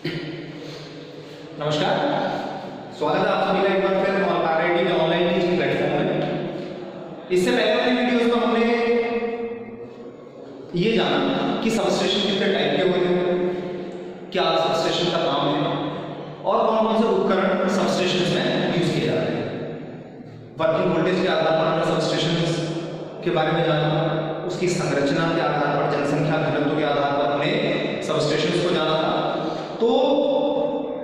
नमस्कार, स्वागत है आप सभी का एक बार फिर आरआईटी के ऑनलाइन टीचिंग प्लेटफॉर्म में। इससे पहले वाली वीडियोस में हमने ये जाना कि सबस्टेशन कितने टाइप के होते हैं, क्या सबस्टेशन का काम है और कौन कौन से उपकरण सबस्टेशन में यूज किए जाते हैं। वर्किंग वोल्टेज के आधार पर हमने सबस्टेशन के बारे में जाना, उसकी संरचना के आधार पर, जनसंख्या घनत्व के आधार पर हमने सबस्टेशन को जाना था। तो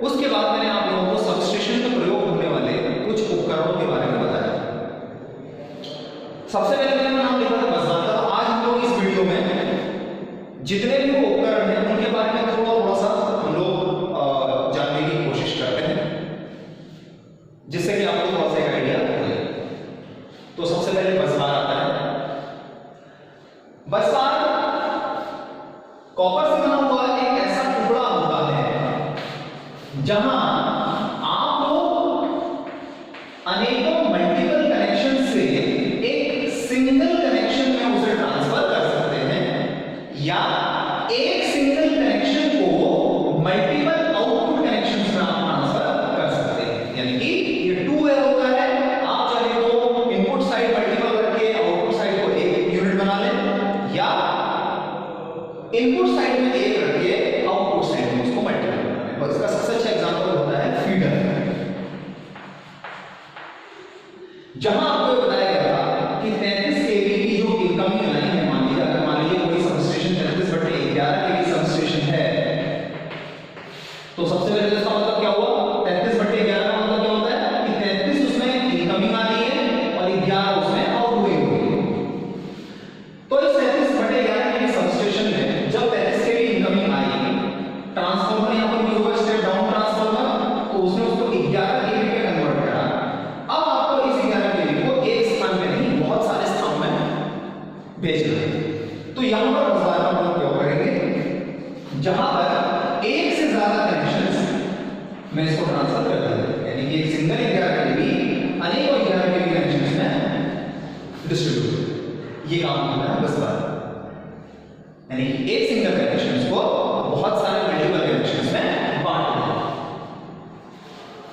उसके बाद मैंने आप लोगों को सबस्टेशन में प्रयोग होने वाले कुछ उपकरणों के बारे में बताया। सबसे पहले मैंने नाम लिखा था बस बात। तो आज हम लोग इस वीडियो में जितने भी वो उपकरण हैं उनके बारे में थोड़ा सा हम लोग जानने की कोशिश करते हैं, जिससे कि आपको थोड़ा सा एक आइडिया हो जाए। तो सबसे पहले बस बार आता है। बस बार कॉपर से बना हुआ एक ऐसा टुकड़ा होता है जहां आप लोग अनेकों मल्टीपल कनेक्शन से एक सिंगल कनेक्शन में उसे ट्रांसफर कर सकते हैं, या एक सिंगल कनेक्शन को मल्टीपल आउटपुट कनेक्शंस में आप ट्रांसफर कर सकते हैं। यानी कि ये 2 वे होता है। आप चाहे तो इनपुट साइड मल्टीपल करके आउटपुट साइड को एक यूनिट बना लें, या इनपुट साइड में एक रखिए, आउटपुट साइड में उसको मल्टीपल करना है। इसका सबसे अच्छा एग्जांपल होता है फीडर, जहां आपको बताया गया था कि 33 केवी की जो इनकमिंग लाइन है, मान लीजिए कोई सबस्टेशन 33/11 केवी सबस्टेशन है, तो सबसे पहले इसका मतलब क्या हुआ? 33/11 का मतलब क्या होता है कि 33 उसमें इनकमिंग आ रही है और 11 उसमें आउटगोइंग हो रही है। तो इस 33/11 केवी सबस्टेशन में जब 33 केवी इनकमिंग आई, ट्रांसफार्मर यहां पर यूज हुआ स्टेप डाउन ट्रांसफार्मर, तो उसने उसको 11 केवी में कन्वर्ट करा। अब आपको इस 11 केवी को एक स्थान पे नहीं, बहुत सारे स्थान में भेजना है। तो यहां पर बस बार का हम उपयोग करेंगे जहां पर एक से ज्यादा कनेक्शंस में इसको ट्रांसफर कर देंगे। यानी कि एक सिंगल 11 केवी अनेकों 11 केवी कनेक्शंस में डिस्ट्रीब्यूट, ये काम होता है बस बार। यानी कि एक सिंगल कनेक्शंस को बहुत सारे मल्टीपल कनेक्शंस में बांट दें।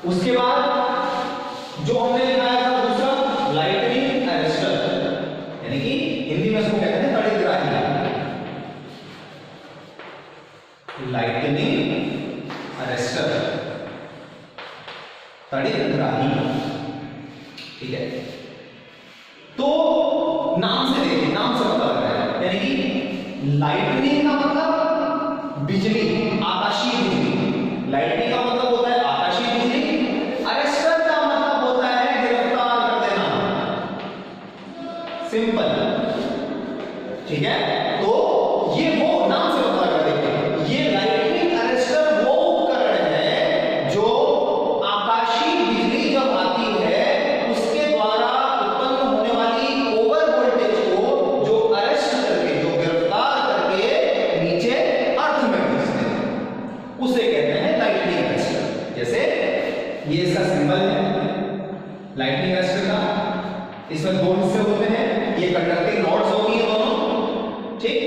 उसके बाद जो हमने लिखाया था दूसरा, लाइटनिंग अरेस्टर, यानी कि हिंदी में इसको कहते हैं तड़ितग्राही। लाइटनिंग अरेस्टर, तड़ितग्राही, ठीक है। तो नाम से देखिए, नाम से पता लग रहा है, यानी कि लाइटनिंग का मतलब बिजली, आकाशीय बिजली। लाइटनिंग का मतलब होता है आकाशीय बिजली। अरेस्टर का मतलब होता है गिरफ्तार कर देना, सिंपल, ठीक है। तो ये वो नाम से पता लगा, देखिए ये लाइटनिंग अरेस्टर वो उपकरण है जो आकाशीय बिजली जब आती है उसके द्वारा उत्पन्न होने वाली ओवर वोल्टेज को जो अरेस्ट करके, जो गिरफ्तार करके नीचे अर्थ में भेज देते हैं, उसे कहते हैं लाइटनिंग अरेस्टर। जैसे ये इसका सिंबल है लाइटनिंग अरेस्टर का। इसमें 2 हिस्से होते हैं, ये कंडक्टिंग रॉड्स होती है दोनों, ठीक।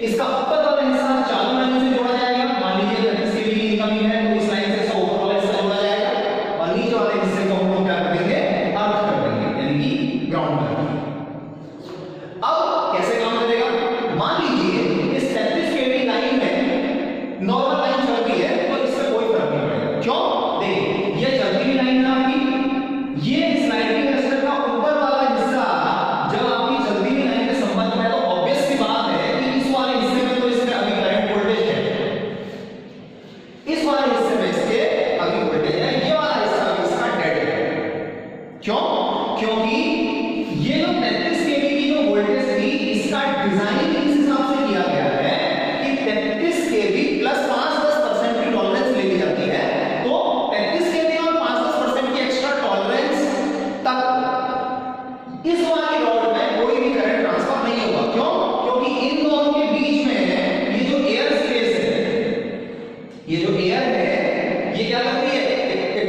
इसका ऊपर वाला हिस्सा चालू लाइन से जोड़ा जाएगा। मान लीजिए 30 केवी की इनकमिंग है तो इस लाइन से इसका ऊपर वाला हिस्सा जोड़ा जाएगा, और नीचे वाले हिस्से को हम लोग क्या कर देंगे? अर्थ कर देंगे, यानी कि ग्राउंड कर देंगे। अब कैसे काम करेगा? मान लीजिए इस 33 केवी लाइन में नॉर्मल लाइन चल रही है तो इससे कोई फर्क नहीं पड़ेगा। क्यों? देखिए ये चलती हुई लाइन है आपकी, ये इस लाइटनिंग अरेस्टर का ऊपर वाला हिस्सा जब आपकी चलती हुई लाइन के संबंध में, तो ऑब्वियस सी बात है कि इस वाले हिस्से में तो इसमें अभी करंट वोल्टेज है, इस वाले हिस्से में इसके अभी वोल्टेज है, ये वाला हिस्सा अभी इसका डेड है। क्यों? क्योंकि ये जो 33 केवी की जो वोल्टेज थी, इसका डिजाइन इस हिसाब से किया गया है कि 33 केवी प्लस 5-10% की टॉलरेंस ले ली जाती है। तो 33 केवी और 5-10% की एक्स्ट्रा टॉलरेंस तक इस वाली रॉड में कोई भी करंट ट्रांसफर नहीं होगा। क्यों? क्योंकि इन दोनों के बीच में ये जो एयर स्पेस है, ये जो एयर है, ये क्या करती है? एक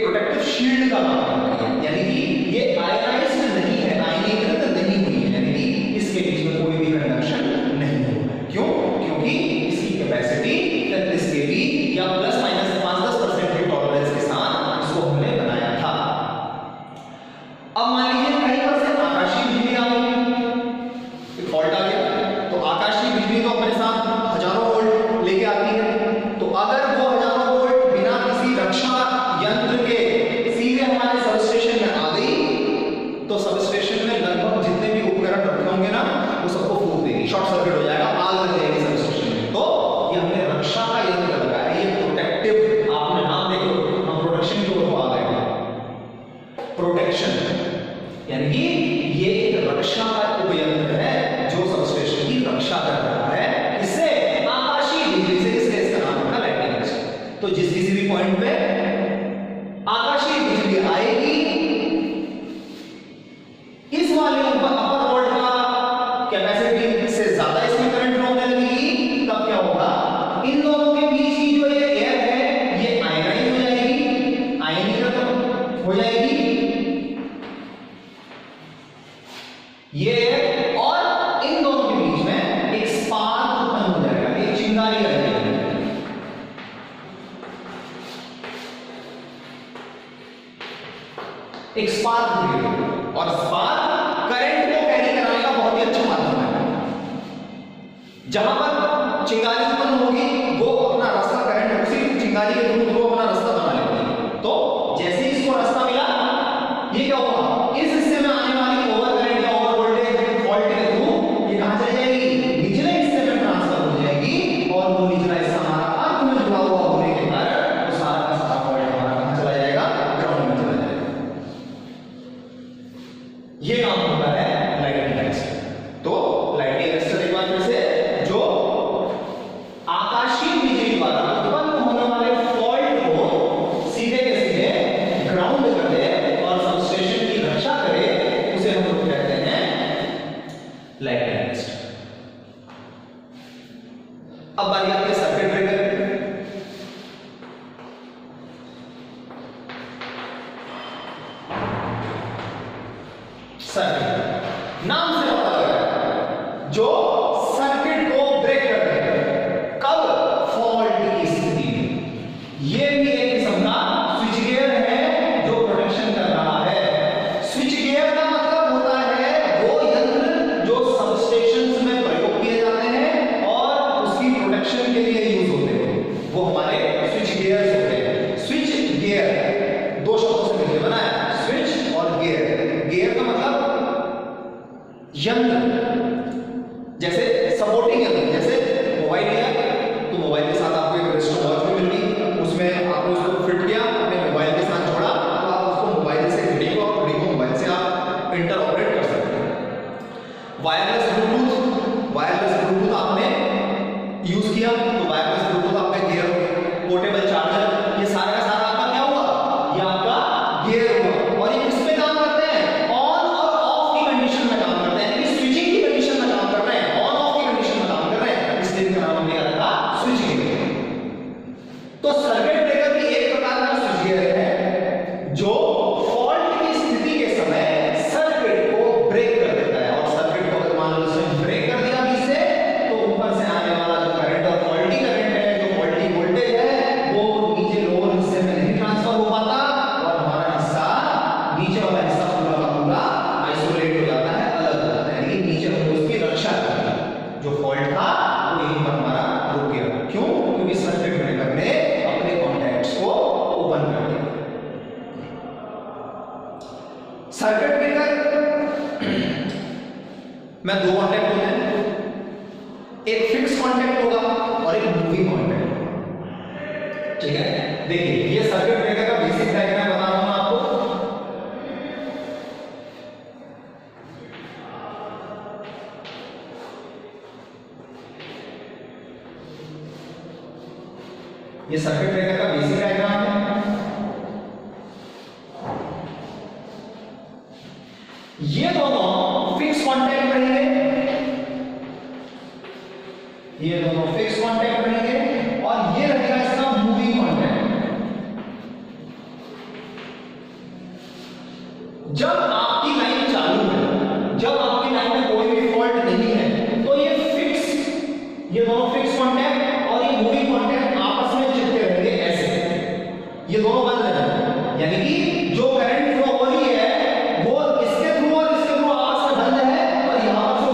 प्रोटेक्टिव शील्ड का काम करती है। यानी कि ये आयनाइज्ड नहीं है, आयनीकृत नहीं हुई है, यानी कि इसके बीच में कोई भी कंडक्शन नहीं होगा। क्यों? क्योंकि इसकी कैपेसिटी 33 केवी या अगर वो हजारों वोल्ट बिना किसी रक्षा यंत्र के सीधे हमारे सबस्टेशन में आ गई तो सबस्टेशन में लगभग जितने भी उपकरण रखे होंगे ना वो सबको फूक देगी, शॉर्ट सर्किट हो जाएगा, आग लग जाएगी सबस्टेशन में। तो ये हमने रक्षा का यंत्र लगाया, ये प्रोटेक्टिव, आपने नाम देखो, हम प्रोटेक्शन की ओर आ गए, प्रोटेक्शन यानी कि ये एक रक्षा का उपयंत्र है जो सबस्टेशन की रक्षा कर रहा है। इससे आकाशीय बिजली से, इसलिए इसका नाम है लाइटनिंग आर्रेस्टर। तो जिस किसी भी पॉइंट पे आकाशीय बिजली आएगी, इस वाले अपर वोल्ट का कैपेसिटी से ज्यादा इसमें करंट फ्लो होने लगेगी, तब क्या होगा, इन दोनों के बीच की जो ये एयर है ये आयनाइज हो जाएगी, आयनीकरण हो जाएगी ये, और इन दोनों के बीच में एक स्पार्क उत्पन्न हो जाएगा, एक चिंगारी आ जाएगी। एक स्पार्क क्रिएट, और स्पार्क करंट को कैरी कराने का बहुत ही अच्छा माध्यम है। जहां पर चिंगारी उत्पन्न होगी वो अपना रास्ता, करंट उसी चिंगारी के थ्रू वो अपना रास्ता बना लेती है। तो जैसे ही इसको रास्ता मिला, ये क्या होगा, इस हिस्से में आने वाली ओवर करंट या ओवर वोल्टेज फॉल्ट के थ्रू ये कहां चली जाएगी, निचले हिस्से में ट्रांसफर हो जाएगी, और वो निचला हिस्सा हमारा अर्थ में जुड़ा हुआ होने के कारण वो सारा का सारा फॉल्ट हमारा कहां चला जाएगा, ग्राउंड में चला जाएगा। ये काम होता है लाइटनिंग आर्रेस्टर। तो लाइटनिंग आर्रेस्टर एक बार फिर से, जो आकाशीय बिजली द्वारा उत्पन्न होने वाले फॉल्ट को सीधे के सीधे ग्राउंड कर दे और सबस्टेशन की रक्षा करे, उसे हम लोग कहते हैं लाइटनिंग आर्रेस्टर। अब बारी आती है सर्किट ब्रेकर। सर्किट नाम से पता लग रहा है, जो सर्किट को ब्रेक कर देगा, कब, फॉल्ट की स्थिति में। ये भी एक किस्म का स्विच गियर है जो प्रोटेक्शन कर रहा है। स्विच गियर का मतलब होता है वो यंत्र जो सबस्टेशंस में प्रयोग किए जाते हैं और उसकी प्रोटेक्शन के लिए यूज होते हैं, वो हमारे स्विच गियर्स होते हैं। स्विच गियर दो शब्दों से मिलकर बना है, स्विच और गियर। गियर का मतलब यंत्र, जैसे सपोर्टिंग यंत्र, जैसे मोबाइल लिया तो मोबाइल के साथ आपको एक रिस्ट वॉच भी मिल गई, उसमें आपको उसको फिट किया, अपने मोबाइल के साथ जोड़ा, तो आप उसको मोबाइल से घड़ी को, और घड़ी को मोबाइल से आप इंटर ऑपरेट कर सकते हैं। वायरलेस ब्लूटूथ आपने यूज किया तो वायरलेस ब्लूटूथ आपने गियर, पोर्टेबल चार्जर, ये सारा का सारा आपका क्या हुआ, ये आपका गियर हुआ। और ये किस पे काम करते हैं, ऑन और ऑफ की कंडीशन में काम करते हैं, स्विचिंग की कंडीशन में काम कर रहे हैं, ऑन ऑफ की कंडीशन में काम कर रहे हैं, इसलिए इनका नाम हमने रखा स्विच गियर। तो सर्किट ब्रेकर भी एक प्रकार का स्विच गियर है जो फॉल्ट की स्थिति के समय सर्किट को ब्रेक कर देता है। और सर्किट को अगर मान लो स्विच ब्रेक कर दिया बीच से, तो ऊपर से आने वाला जो करंट और फॉल्टी करंट है, जो फॉल्टी वोल्टेज है, वो नीचे लोअर हिस्से में नहीं ट्रांसफर हो पाता, और हमारा हिस्सा, नीचे वाला हिस्सा पूरा का पूरा आइसोलेट हो जाता है, अलग हो जाता है, यानी नीचे हम उसकी रक्षा करते हैं। जो फॉल्ट था वो यहीं पर हमारा रुक गया। क्यों? क्योंकि सर्किट ब्रेकर ने अपने कॉन्टैक्ट्स को ओपन कर दिया। सर्किट ब्रेकर में दो कॉन्टैक्ट होते हैं, एक फिक्स कॉन्टैक्ट होगा और एक मूविंग कॉन्टैक्ट। ठीक है, देखिए ये सर्किट ब्रेकर का बेसिक डायग्राम बता रहा हूं मैं आपको। ये सर्किट ब्रेकर का बेसिक डायग्राम है। ये दोनों फिक्स कांटेक्ट रहेंगे, ये दोनों फिक्स कांटेक्ट रहेंगे, और ये रहेगा इसका मूविंग कांटेक्ट। जब आपकी लाइन चालू है, जब आपकी लाइन में कोई भी फॉल्ट नहीं है, तो ये फिक्स, ये दोनों फिक्स कांटेक्ट और ये मूविंग कांटेक्ट आपस में चिपके रहेंगे ऐसे, ये दोनों बंद रहेंगे। यानी कि जो करंट फ्लो हो रही है वो इसके थ्रू और इसके थ्रू आपस में बंद है, और यहां से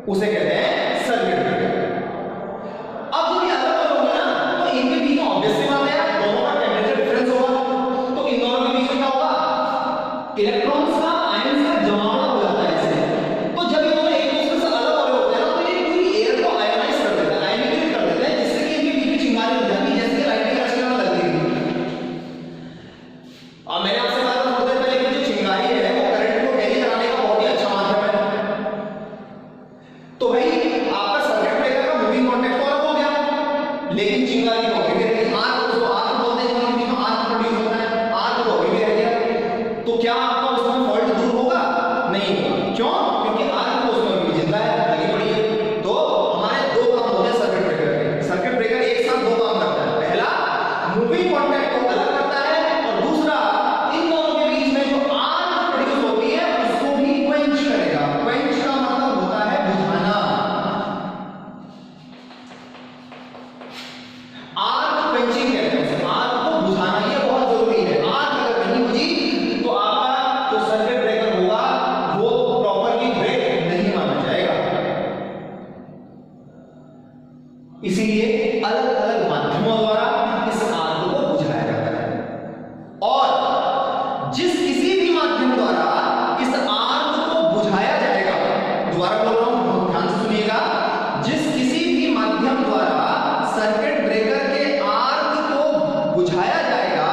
उसे कहते हैं सर्किट ब्रेकर। अब जब ये अलग अलग होंगे ना तो इनके बीच में ऑब्वियसली बात है दोनों का टेंपरेचर डिफरेंस होगा, तो इन दोनों के बीच में क्या होगा, इलेक्ट्रॉन्स का आयंस का जमावड़ा हो जाता है इससे। तो जब ये दोनों एक दूसरे से अलग हो रहे होते हैं ना तो ये पूरी एयर को आयनाइज कर देता है, आयनीकृत कर देता है, जिससे कि इनके बीच में चिंगारी हो जाती है, जैसे कि लाइटिंग रचना लग रही है। अब मैंने आपसे कहा था थोड़ी देर पहले कि जो चिंगारी है वो करंट को कैरी कराने का बहुत ही अच्छा माध्यम है। तो भाई आपका सर्किट ब्रेकर का मूविंग कॉन्टैक्ट तो अलग हो गया, लेकिन चिंगारी को भी रह गई, आर्क उसको आर्क बोलते हैं, इकोनॉमी में आर्क प्रोड्यूस होता है, आर्क को भी रह गया। तो क्या आपका उसमें फॉल्ट दूर होगा? नहीं होगा। क्यों? क्योंकि आर्क को उसमें भी जिंदा है, लगी पड़ी है। तो हमारे दो काम होते हैं सर्किट ब्रेकर के। सर्किट ब्रेकर एक साथ दो काम करता है, पहला मूविंग कॉन्टैक्ट को अलग करता है और दूसरा इन दोनों के बीच में जो आर्क प्रोड्यूस होती है उसको भी क्वेंच करेगा। क्वेंच का मतलब होता है बुझाना। आर्क क्वेंचिंग कहते हैं उसे, आर्क को बुझाना, ये बहुत जरूरी है। आर्क अगर नहीं बुझी तो आपका जो सर्किट ब्रेकर होगा वो प्रॉपरली ब्रेक नहीं माना जाएगा। इसीलिए अलग अलग माध्यमों द्वारा इस आर्क को बुझाया जाता है, और जिस किसी भी माध्यम द्वारा इस आर्क को बुझाया जाएगा, दोबारा बोल रहा हूं ध्यान से सुनिएगा, जिस किसी भी माध्यम द्वारा सर्किट ब्रेकर के आर्क को बुझाया जाएगा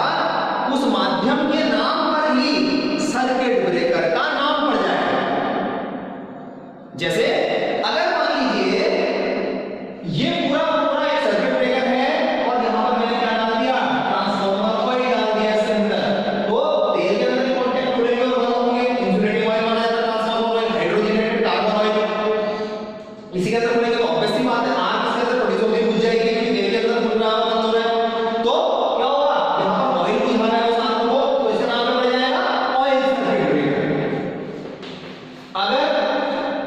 उस माध्यम के नाम पर ही सर्किट ब्रेकर का नाम पड़ जाएगा। जैसे अगर मान लीजिए ये पूरा पूरा एक सर्किट ब्रेकर है और यहां पर मैंने क्या डाल दिया, ट्रांसफार्मर कॉइल डाल दिया इसके अंदर, तो तेल के अंदर कॉन्टैक्ट खुलेंगे और बंद होंगे। इंसुलेटिंग ऑयल बना जाता है transformer oil, hydrogenated carbon oil, इसी के अंदर खुलेंगे तो ऑब्वियसली बात है आर्क इसके अंदर प्रोड्यूस होगी, बुझ जाएगी, क्योंकि तेल के अंदर खुल रहा है, बंद हो रहा है। तो क्या होगा, यहां पर ऑयल बुझाना है उस आर्क को, तो इसका नाम क्या पड़ जाएगा, ऑयल सर्किट ब्रेकर। अगर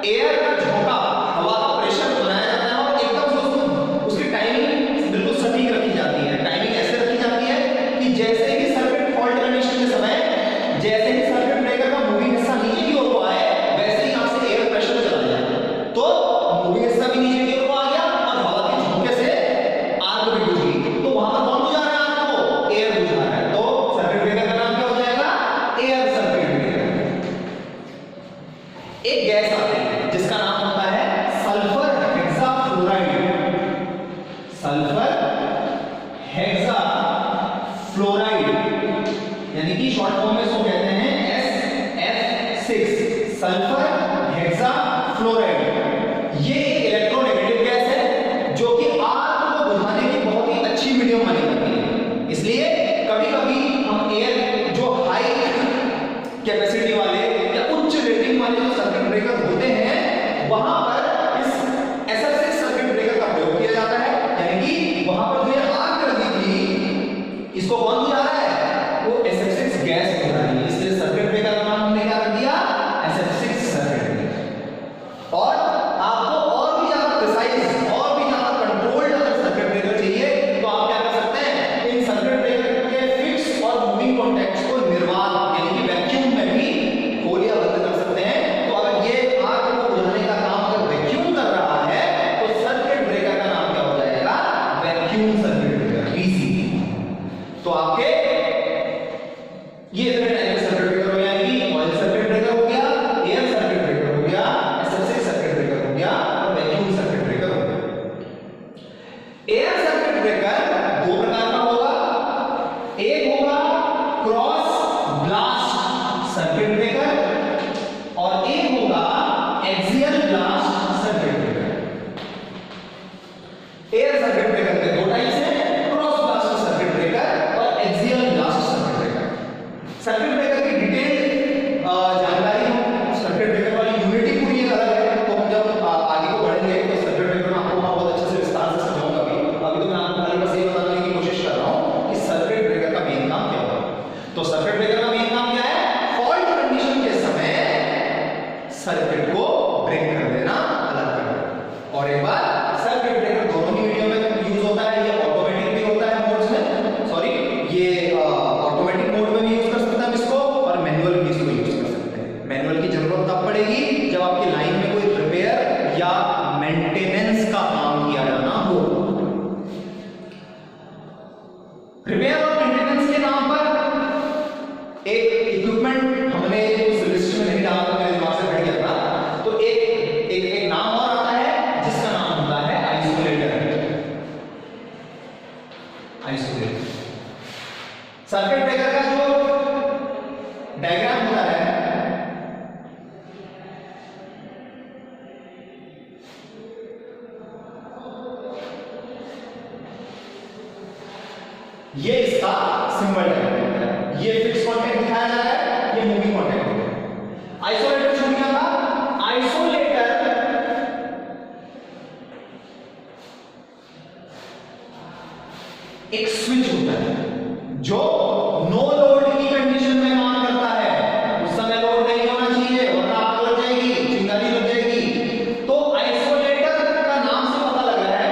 एयर का झोंका, हवा का प्रेशर बनाया जाता है और एकदम से उसकी टाइमिंग बिल्कुल सटीक रखी जाती है। टाइमिंग ऐसे रखी जाती है कि जैसे ही सर्किट फॉल्ट कंडीशन के समय जैसे ही सर्किट ब्रेकर का मूविंग हिस्सा नीचे की ओर को आए वैसे ही यहां से एयर प्रेशर चला जाए, तो मूविंग हिस्सा भी नीचे की ओर को आ गया और हवा के झोंके से आग भी बुझ गई। तो वहां पर कौन बुझा रहा है आग को, एयर बुझा रहा है। तो सर्किट ब्रेकर का नाम क्या हो जाएगा, एयर सर्किट ब्रेकर। एक गैस आती है जिसका नाम होता है सल्फर हेक्साफ्लोराइड। सल्फर हेक्साफ्लोराइड यानी कि शॉर्ट फॉर्म में इसको कहते हैं SF6, सल्फर हेक्साफ्लोराइड। ये एक इलेक्ट्रोनेगेटिव गैस है जो कि आग को बुझाने की बहुत ही अच्छी मीडियम मानी जाती है। इसलिए कभी-कभी हम एयर जो हाई कैपेसिटी वाले या उच्च रेटिंग वाले जो सर्किट ब्रेकर होते हैं वहां पर इस SF6 सर्किट ब्रेकर का प्रयोग किया जाता है। यानी कि वहां पर जो आग लगी थी इसको कौन बुझा रहा है, वो SF6 गैस बुझा रही है। इसलिए सर्किट ब्रेकर का नाम हमने क्या रख दिया, SF6 सर्किट ब्रेकर। और आपको और भी ज्यादा प्रिसाइज और भी ज्यादा कंट्रोल्ड अगर सर्किट ब्रेकर चाहिए तो आप क्या कर सकते हैं, इन सर्किट ब्रेकर के फिक्स और मूविंग कॉन्टैक्ट्स को निर्वात यानी कि वैक्यूम में भी खोल या बंद कर सकते हैं। तो अगर ये आग को बुझाने का काम अगर वैक्यूम कर रहा है तो सर्किट ब्रेकर का नाम क्या हो जाएगा, वैक्यूम सर्किट ब्रेकर, VC। तो आपके ये इतने टाइप के सर्किट ब्रेकर हो, यानी कि ऑयल सर्किट ब्रेकर हो गया, एयर सर्किट ब्रेकर हो गया, SF6 सर्किट ब्रेकर हो गया और वैक्यूम सर्किट ब्रेकर हो गया। एयर सर्किट ब्रेकर दो प्रकार का होगा, एक होगा क्रॉस ब्लास्ट सर्किट ब्रेकर और एक होगा axial blast circuit breaker. Air circuit breaker के दो टाइप्स हैं, क्रॉस ब्लास्ट सर्किट ब्रेकर और axial blast circuit breaker. Circuit breaker की डिटेल जानकारी हम सर्किट ब्रेकर वाली यूनिटी पूरी अलग है, तो हम जब आगे को बढ़ेंगे तो सर्किट ब्रेकर में आपको बहुत अच्छे से विस्तार से समझाऊंगा। अभी तो मैं आपको खाली बस ये बताने की कोशिश कर रहा हूं कि सर्किट ब्रेकर का मेन काम क्या होगा। तो सर्किट ब्रेकर का मेन काम क्या है, फॉल्ट कंडीशन के समय सर्किट को ब्रेक कर देना, अलग कर देना। और एक बात, सर्किट ब्रेकर दोनों ही मीडियम में यूज होता है, ये ऑटोमेटिक भी होता है मोड्स में, सॉरी ये ऑटोमेटिक मोड में भी यूज कर सकते हैं इसको और मैनुअल भी इसको यूज कर सकते हैं। मैनुअल की जरूरत तब पड़ेगी जब आपकी लाइन में कोई रिपेयर या सर्किट ब्रेकर का जो डायग्राम होता है, ये इसका सिंबल डायग्राम है। ये फिक्स कांटेक्ट दिखाया जा रहा है, ये मूविंग कांटेक्ट है। आइसोलेटर छूट गया था। आइसोलेटर एक स्विच होता है जो नो लोड की कंडीशन में काम करता है। उस समय लोड नहीं होना चाहिए वरना आग लग जाएगी, चिंगारी लग जाएगी। तो आइसोलेटर का नाम से पता लग रहा है,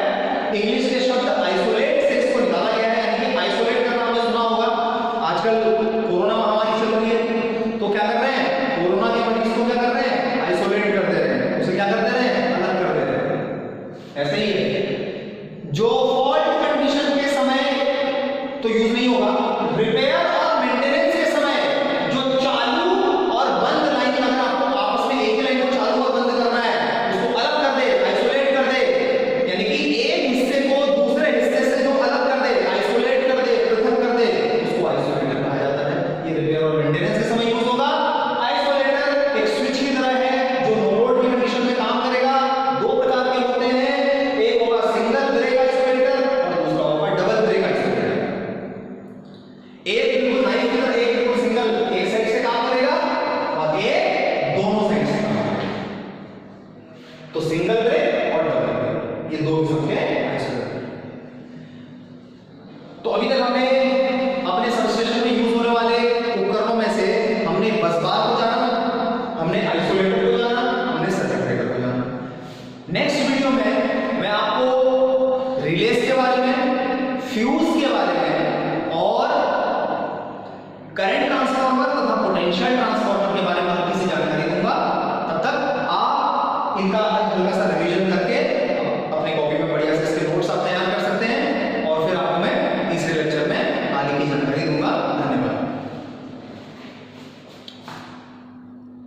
इंग्लिश के शब्द आइसोलेट से इसको निकाला गया है। यानी कि आइसोलेट का नाम सुना होगा। आजकल कोरोना महामारी चल रही है, तो क्या कर रहे हैं, कोरोना के मरीज को क्या कर रहे हैं, आइसोलेट कर दे रहे हैं, उसे क्या कर दे रहे हैं, अलग कर दे रहे हैं। ऐसे ही है, जो फॉल्ट कंडीशन के समय तो यूज नहीं होगा, रिपेयर और मेंटेनेंस के समय जो चालू और बंद लाइन, अगर आपको आपस में एक ही लाइन को चालू और बंद करना है, उसको अलग कर दे, आइसोलेट कर दे। यानी कि एक हिस्से को दूसरे हिस्से से जो अलग कर दे, आइसोलेट कर दे, पृथक कर दे, उसको आइसोलेटर कहा जाता है। ये रिपेयर और मेंटेनेंस के समय यूज होगा। आइसोलेटर एक स्विच की तरह है जो नो लोड की कंडीशन में काम करेगा। दो प्रकार के होते हैं, एक होगा सिंगल ब्रेक आइसोलेटर और दूसरा होगा डबल ब्रेक आइसोलेटर। एक बिल्कुल नाइफ की तरह, एक बिल्कुल सिंगल, एक साइड से काम करेगा, बाकी एक दोनों साइड से काम करेगा। तो सिंगल ब्रेक और डबल ब्रेक, ये दो किस्म के आइसोलेटर। तो अभी तक हमने अपने सबस्टेशन में यूज होने वाले उपकरणों में से हमने बस बार को जाना, हमने आइसोलेटर को जाना, हमने सर्किट ब्रेकर को जाना। नेक्स्ट वीडियो में मैं आपको रिलेस के बारे में, फ्यूज के बारे में और करंट ट्रांसफार्मर तथा पोटेंशियल ट्रांसफार्मर के बारे में हल्की सी जानकारी दूंगा। तब तक आप इनका हल्का सा रिवीजन करके अपने कॉपी में बढ़िया से इसके नोट्स आप तैयार कर सकते हैं और फिर आपको मैं तीसरे लेक्चर में आगे की जानकारी